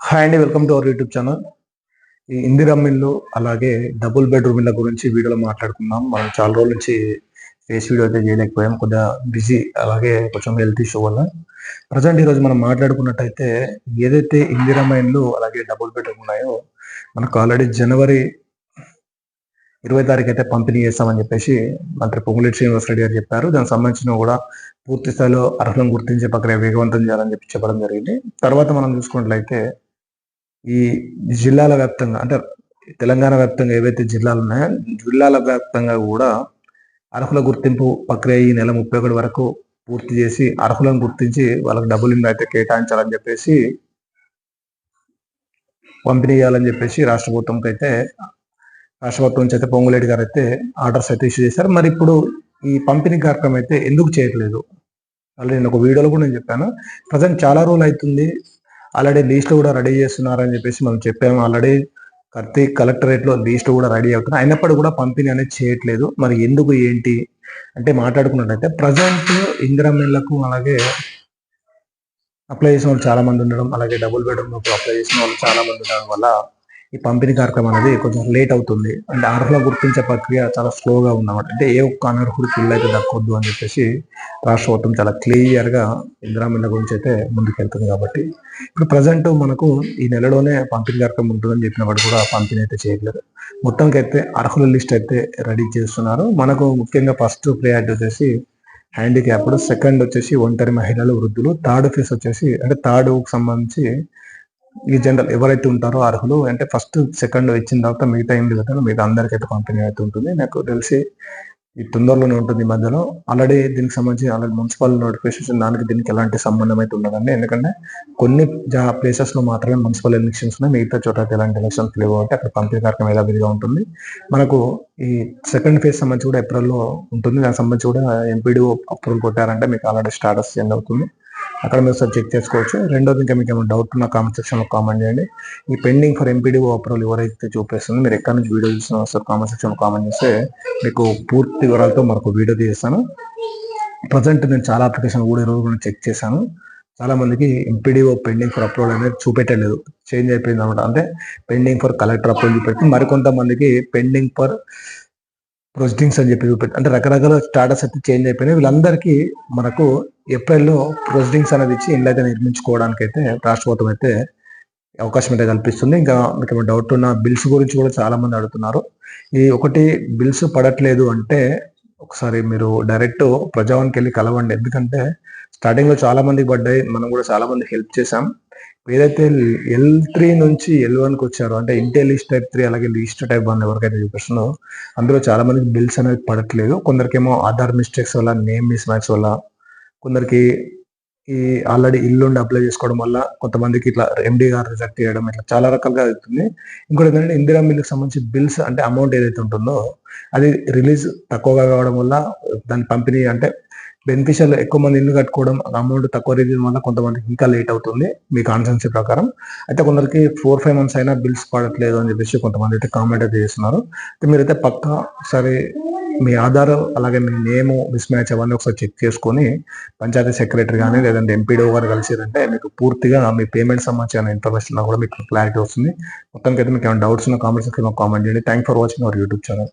Hi అండి, welcome to our YouTube channel. ఈ ఇందిరమ్మ ఇల్లు అలాగే డబుల్ బెడ్రూమ్ ఇళ్ళ గురించి వీడియోలో మాట్లాడుకుందాం. మనం చాలా రోజుల నుంచి ఫేస్ వీడియో అయితే చేయలేకపోయాం, కొద్దిగా బిజీ, అలాగే కొంచెం హెల్త్ ఇష్యూ వల్ల. ప్రజెంట్ ఈరోజు మనం మాట్లాడుకున్నట్టయితే ఏదైతే ఇందిరమ్మ ఇల్లు అలాగే డబుల్ బెడ్రూమ్ ఉన్నాయో మనకు ఆల్రెడీ జనవరి 20 తారీఖు అయితే పంపిణీ చేస్తామని చెప్పేసి మంత్రి పొంగులేటి శ్రీనివాస్ రెడ్డి గారు చెప్పారు. దానికి సంబంధించిన కూడా పూర్తి స్థాయిలో అర్హులను గుర్తించే ప్రక్రియ వేగవంతం చేయాలని చెప్పి చెప్పడం జరిగింది. తర్వాత మనం చూసుకున్నట్లయితే ఈ జిల్లాల వ్యాప్తంగా అంటే తెలంగాణ వ్యాప్తంగా ఏవైతే జిల్లాలు ఉన్నాయో జిల్లాల వ్యాప్తంగా కూడా అర్హుల గుర్తింపు ప్రక్రియ ఈ నెల 31 వరకు పూర్తి చేసి అర్హులను గుర్తించి వాళ్ళకి డబ్బులు ఇల్లు అయితే కేటాయించాలని చెప్పేసి పంపిణీ చేయాలని చెప్పేసి రాష్ట్ర ప్రభుత్వం నుంచి అయితే పొంగులేటి గారు అయితే ఆర్డర్స్ అయితే ఇష్యూ చేశారు. మరి ఇప్పుడు ఈ పంపిణీ కార్యక్రమం అయితే ఎందుకు చేయట్లేదు? ఆల్రెడీ నేను ఒక వీడియోలో కూడా నేను చెప్పాను. ప్రజెంట్ చాలా రోజులు అవుతుంది, ఆల్రెడీ లిస్ట్ కూడా రెడీ చేస్తున్నారని చెప్పేసి మనం చెప్పాము. ఆల్రెడీ కలెక్టరేట్ లో లిస్ట్ కూడా రెడీ అవుతున్నాయి, అయినప్పటికీ కూడా పంపిణీ అనేది చేయట్లేదు. మరి ఎందుకు ఏంటి అంటే మాట్లాడుకున్నట్టయితే ప్రజెంట్ ఇందిరమ్మ అలాగే అప్లై చేసిన వాళ్ళు చాలా మంది ఉండడం, అలాగే డబుల్ బెడ్రూమ్ అప్లై చేసిన వాళ్ళు చాలా మంది ఉండడం వల్ల ఈ పంపిణీ కార్యక్రమం అనేది కొంచెం లేట్ అవుతుంది. అంటే అర్హుల గుర్తించే ప్రక్రియ చాలా స్లోగా ఉందన్నమాట. అంటే ఏ ఒక్క అనర్హుడికి ఇల్లు అయితే దక్కొద్దు అని చెప్పేసి రాష్ట్ర ప్రభుత్వం చాలా క్లియర్ గా ఇందిరామిల్ల గురించి అయితే ముందుకెళ్తుంది. కాబట్టి ఇప్పుడు ప్రజెంట్ మనకు ఈ నెలలోనే పంపిణీ కార్యక్రమం ఉంటుందని చెప్పినప్పుడు కూడా పంపిణీ అయితే చేయట్లేదు. మొత్తానికి అయితే అర్హుల లిస్ట్ అయితే రెడీ చేస్తున్నారు. మనకు ముఖ్యంగా ఫస్ట్ ప్రయారిటీ వచ్చేసి హ్యాండిక్యాప్డ్, సెకండ్ వచ్చేసి ఒంటరి మహిళలు, వృద్ధులు, థర్డ్ ఫేస్ వచ్చేసి అంటే థర్డ్ సంబంధించి ఈ జనరల్ ఎవరైతే ఉంటారో అర్హులు అంటే ఫస్ట్ సెకండ్ ఇచ్చిన తర్వాత మిగతా ఏం లేదు, మిగతా అందరికైతే పంపిణీ అయితే ఉంటుంది. నాకు తెలిసి ఈ తొందరలోనే ఉంటుంది ఈ మధ్యలో. ఆల్రెడీ దీనికి సంబంధించి ఆల్రెడీ మున్సిపల్ నోటిఫికేషన్ దీనికి ఎలాంటి సంబంధం అయితే ఉండదండి. ఎందుకంటే కొన్ని ప్లేసెస్ లో మాత్రమే మున్సిపల్ ఎలక్షన్స్ ఉన్నాయి, మిగతా చోట అయితే ఎలాంటి ఎలక్షన్స్ లేవు. అంటే అక్కడ పంపిణీ కార్యక్రమం ఎలా విధిగా ఉంటుంది. మనకు ఈ సెకండ్ ఫేజ్ సంబంధించి కూడా ఏప్రిల్లో ఉంటుంది. దానికి సంబంధించి కూడా ఎంపీడీఓ అప్రూవల్ కొట్టారంటే మీకు ఆల్రెడీ స్టాటస్ చేంజ్ అవుతుంది. అక్కడ మీరు సార్ చెక్ చేసుకోవచ్చు. రెండోది, ఇంకా మీకు ఏమైనా డౌట్ ఉన్న కామెంట్ సెక్షన్ లో కామెంట్ చేయండి. ఈ పెండింగ్ ఫర్ ఎంపీడీఓ అప్రూవల్ ఎవరైతే చూపిస్తుందో మీరు ఎక్కడి నుంచి వీడియో చూసిన సార్ కామెంట్ సెక్షన్ లో కామెంట్ చేస్తే మీకు పూర్తి వివరాలతో మనకు వీడియో తీస్తాను. ప్రజెంట్ నేను చాలా అప్లికేషన్ కూడా ఈరోజు కూడా చెక్ చేశాను. చాలా మందికి ఎంపీడీఓ పెండింగ్ ఫర్ అప్రూవల్ అనేది చూపెట్టలేదు, చేంజ్ అయిపోయింది అనమాట. అంటే పెండింగ్ ఫర్ కలెక్టర్ అప్రూవల్ చూపెట్టి మరికొంతమందికి పెండింగ్ ఫర్ ప్రొసీడింగ్స్ అని చెప్పి చూపెట్టి అంటే రకరకాల స్టాటస్ అయితే చేంజ్ అయిపోయినాయి. వీళ్ళందరికీ మనకు ఏప్రిల్లో ప్రొసీడింగ్స్ అనేది ఇచ్చి ఇల్లు అయితే నిర్మించుకోవడానికి అయితే రాష్ట్ర ప్రభుత్వం అయితే అవకాశం అయితే కల్పిస్తుంది. ఇంకా మీకు ఏమైనా డౌట్ ఉన్న బిల్స్ గురించి కూడా చాలా మంది అడుగుతున్నారు. ఈ ఒకటి బిల్స్ పడట్లేదు అంటే ఒకసారి మీరు డైరెక్ట్ ప్రజావానికి వెళ్ళి కలవండి. ఎందుకంటే స్టార్టింగ్ లో చాలా మందికి పడ్డాయి, మనం కూడా చాలా మంది హెల్ప్ చేసాం. ఏదైతే L3 నుంచి L1కి వచ్చారో అంటే ఇంటే లిస్ట్ టైప్ 3 అలాగే లిస్ట్ టైప్ 1 ఎవరికైతే చూపిస్తుందో అందులో చాలా మందికి బిల్స్ అనేది పడట్లేదు. కొందరికేమో ఆధార్ మిస్టేక్స్ వల్ల, నేమ్ మిస్ మ్యాచ్ వల్ల, కొందరికి ఈ ఆల్రెడీ ఇల్లుండి అప్లై చేసుకోవడం వల్ల, కొంతమందికి ఇట్లా ఎండి గారు రిజెక్ట్ చేయడం, ఇట్లా చాలా రకాలుగా అవుతుంది. ఇంకోటి ఏంటంటే ఇందిరా మిల్లుకి సంబంధించి బిల్స్ అంటే అమౌంట్ ఏదైతే ఉంటుందో అది రిలీజ్ తక్కువగా కావడం వల్ల దాని పంపిణీ అంటే బెనిఫిషియల్ ఎక్కువ మంది ఇల్లు కట్టుకోవడం, అమౌంట్ తక్కువ రిలీజ్ వల్ల కొంతమందికి ఇంకా లేట్ అవుతుంది మీ కాన్సెన్సీ ప్రకారం. అయితే కొందరికి 4-5 months అయినా బిల్స్ పడట్లేదు అని చెప్పేసి కొంతమంది అయితే కామెంట్ అయితే చేస్తున్నారు. అయితే మీరైతే పక్కా ఒకసారి మీ ఆధార్ అలాగే మీ నేమ్ మిస్ మ్యాచ్ అవన్నీ ఒకసారి చెక్ చేసుకొని పంచాయతీ సెక్రటరీ కానీ లేదంటే ఎంపీడీఓ గారు కలిసిరంటే మీకు పూర్తిగా మీ పేమెంట్ సంబంధించిన ఇన్ఫర్మేషన్ కూడా మీకు క్లారిటీ వస్తుంది. మొత్తానికి అయితే మీకు ఏమైనా డౌట్స్ ఉన్న కామెంట్ సెక్షన్లో కామెంట్ చేయండి. Thank for watching our YouTube channel.